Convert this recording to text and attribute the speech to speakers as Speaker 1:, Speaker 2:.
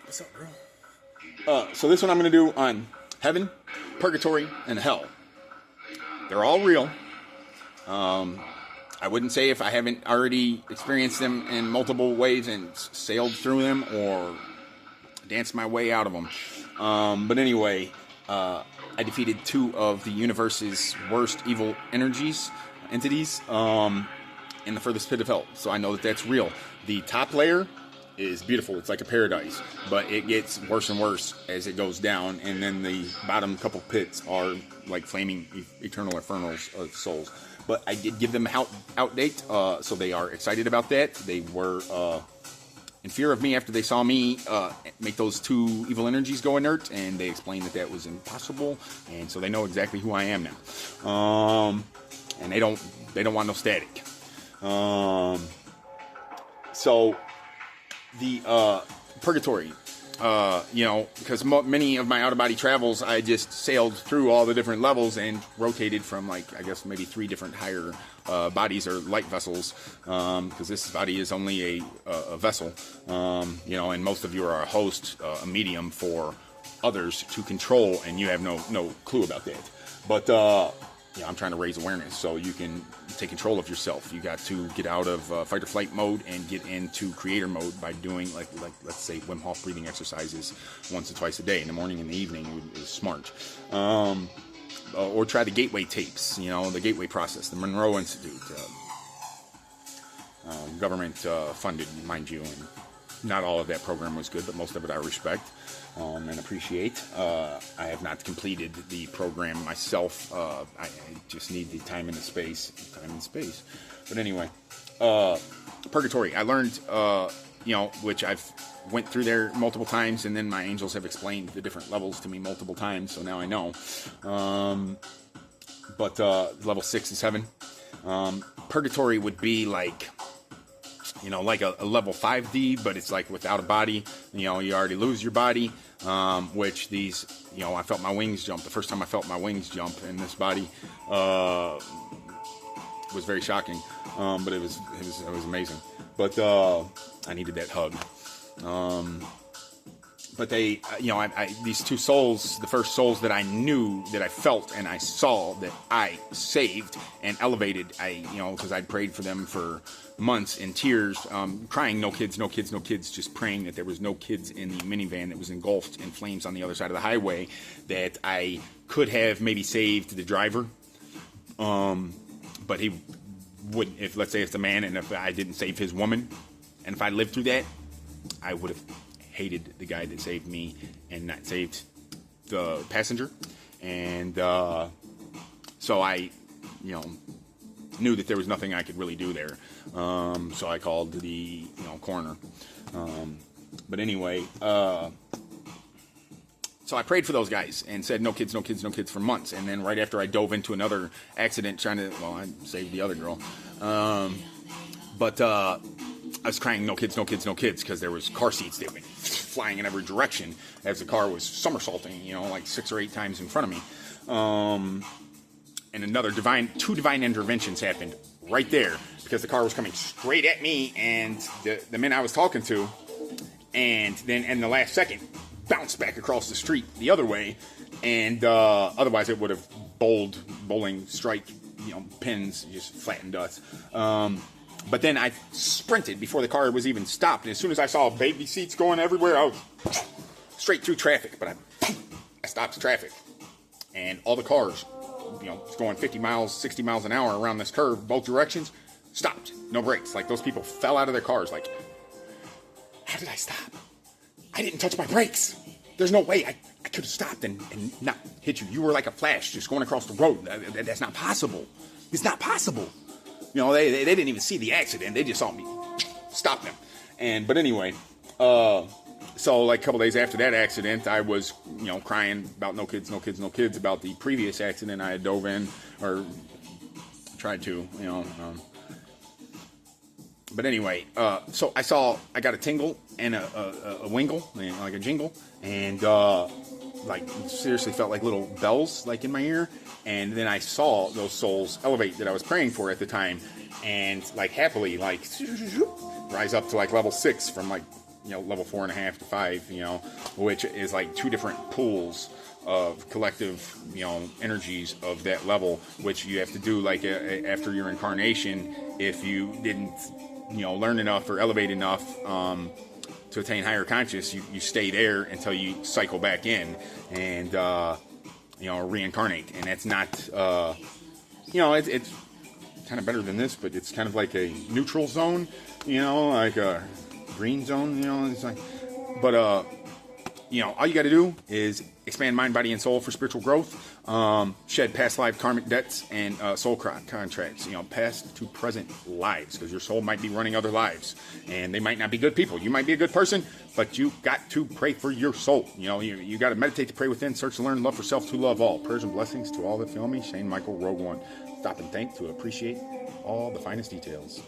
Speaker 1: What's up, girl? So this one I'm going to do on heaven, purgatory, and hell. They're all real. I wouldn't say if I haven't already experienced them in multiple ways and sailed through them or danced my way out of them. But anyway, I defeated 2 of the universe's worst evil entities, in the furthest pit of hell. So I know that that's real. The top layer is beautiful. It's like a paradise, but it gets worse and worse as it goes down, and then the bottom couple pits are like flaming eternal infernals of souls. But I did give them an out date, so they are excited about that. They were in fear of me after they saw me make those 2 evil energies go inert, and they explained that that was impossible, and so they know exactly who I am now. And they don't want no static. So the purgatory, because many of my out-of-body travels, I just sailed through all the different levels and rotated from, like, I guess maybe 3 different higher bodies or light vessels, because this body is only a vessel, and most of you are a host, a medium for others to control, and you have no clue about that. But I'm trying to raise awareness so you can take control of yourself. You got to get out of fight or flight mode and get into creator mode by doing, like let's say, Wim Hof breathing exercises once or twice a day, in the morning and the evening is smart. Or try the Gateway tapes, the Gateway process, the Monroe Institute, government funded, mind you, and not all of that program was good, but most of it I respect and appreciate. I have not completed the program myself. I just need the time and the space. But anyway, purgatory. I learned, which I've went through there multiple times, and then my angels have explained the different levels to me multiple times, so now I know. But level 6 is heaven. Purgatory would be like, like a level 5D, but it's like without a body. You already lose your body, which these, I felt my wings jump. The first time I felt my wings jump in this body was very shocking, but it was amazing. But I needed that hug. But they, these 2 souls, the first souls that I knew, that I felt and I saw, that I saved and elevated, because I'd prayed for them for months in tears, crying, no kids, just praying that there was no kids in the minivan that was engulfed in flames on the other side of the highway, that I could have maybe saved the driver, but he wouldn't, if, let's say it's a man, and if I didn't save his woman, and if I lived through that, I would have hated the guy that saved me and not saved the passenger. And so I, knew that there was nothing I could really do there. So I called the, coroner. But anyway, so I prayed for those guys and said, no kids for months. And then right after I dove into another accident I saved the other girl. But I was crying, no kids, because there was car seats that went flying in every direction as the car was somersaulting, like 6 or 8 times in front of me. And two divine interventions happened right there, because the car was coming straight at me and the men I was talking to, and then in the last second bounced back across the street the other way, and otherwise it would have bowling strike, pins just flattened us. But then I sprinted before the car was even stopped, and as soon as I saw baby seats going everywhere, I was straight through traffic. But I stopped the traffic, and all the cars, going 50 miles, 60 miles an hour around this curve, both directions, stopped. No brakes. Like, those people fell out of their cars. Like, how did I stop? I didn't touch my brakes. There's no way I could have stopped and not hit you. You were like a flash just going across the road. That's not possible. It's not possible. They didn't even see the accident. They just saw me stop them. But anyway, so like a couple days after that accident, I was, crying about no kids, about the previous accident I had dove in, or tried to, But anyway, so I got a tingle and a wingle, like a jingle, and seriously felt like little bells, like in my ear. And then I saw those souls elevate that I was praying for at the time, and like happily, like rise up to like level 6 from like, you know, level 4.5 to 5, you know, which is like 2 different pools of collective, you know, energies of that level, which you have to do like after your incarnation. If you didn't, you know, learn enough or elevate enough to attain higher conscious, you stay there until you cycle back in and you know, reincarnate. And that's not you know, it's kind of better than this, but it's kind of like a neutral zone, you know, like a green zone, you know. It's like, but you know, all you got to do is expand mind, body, and soul for spiritual growth, shed past life karmic debts and soul contracts, you know, past to present lives, because your soul might be running other lives, and they might not be good people. You might be a good person, but you got to pray for your soul. You know, you got to meditate to pray within, search to learn, love for self, to love all. Prayers and blessings to all that feel me. Shane Michael, Rogue One. Stop and think to appreciate all the finest details.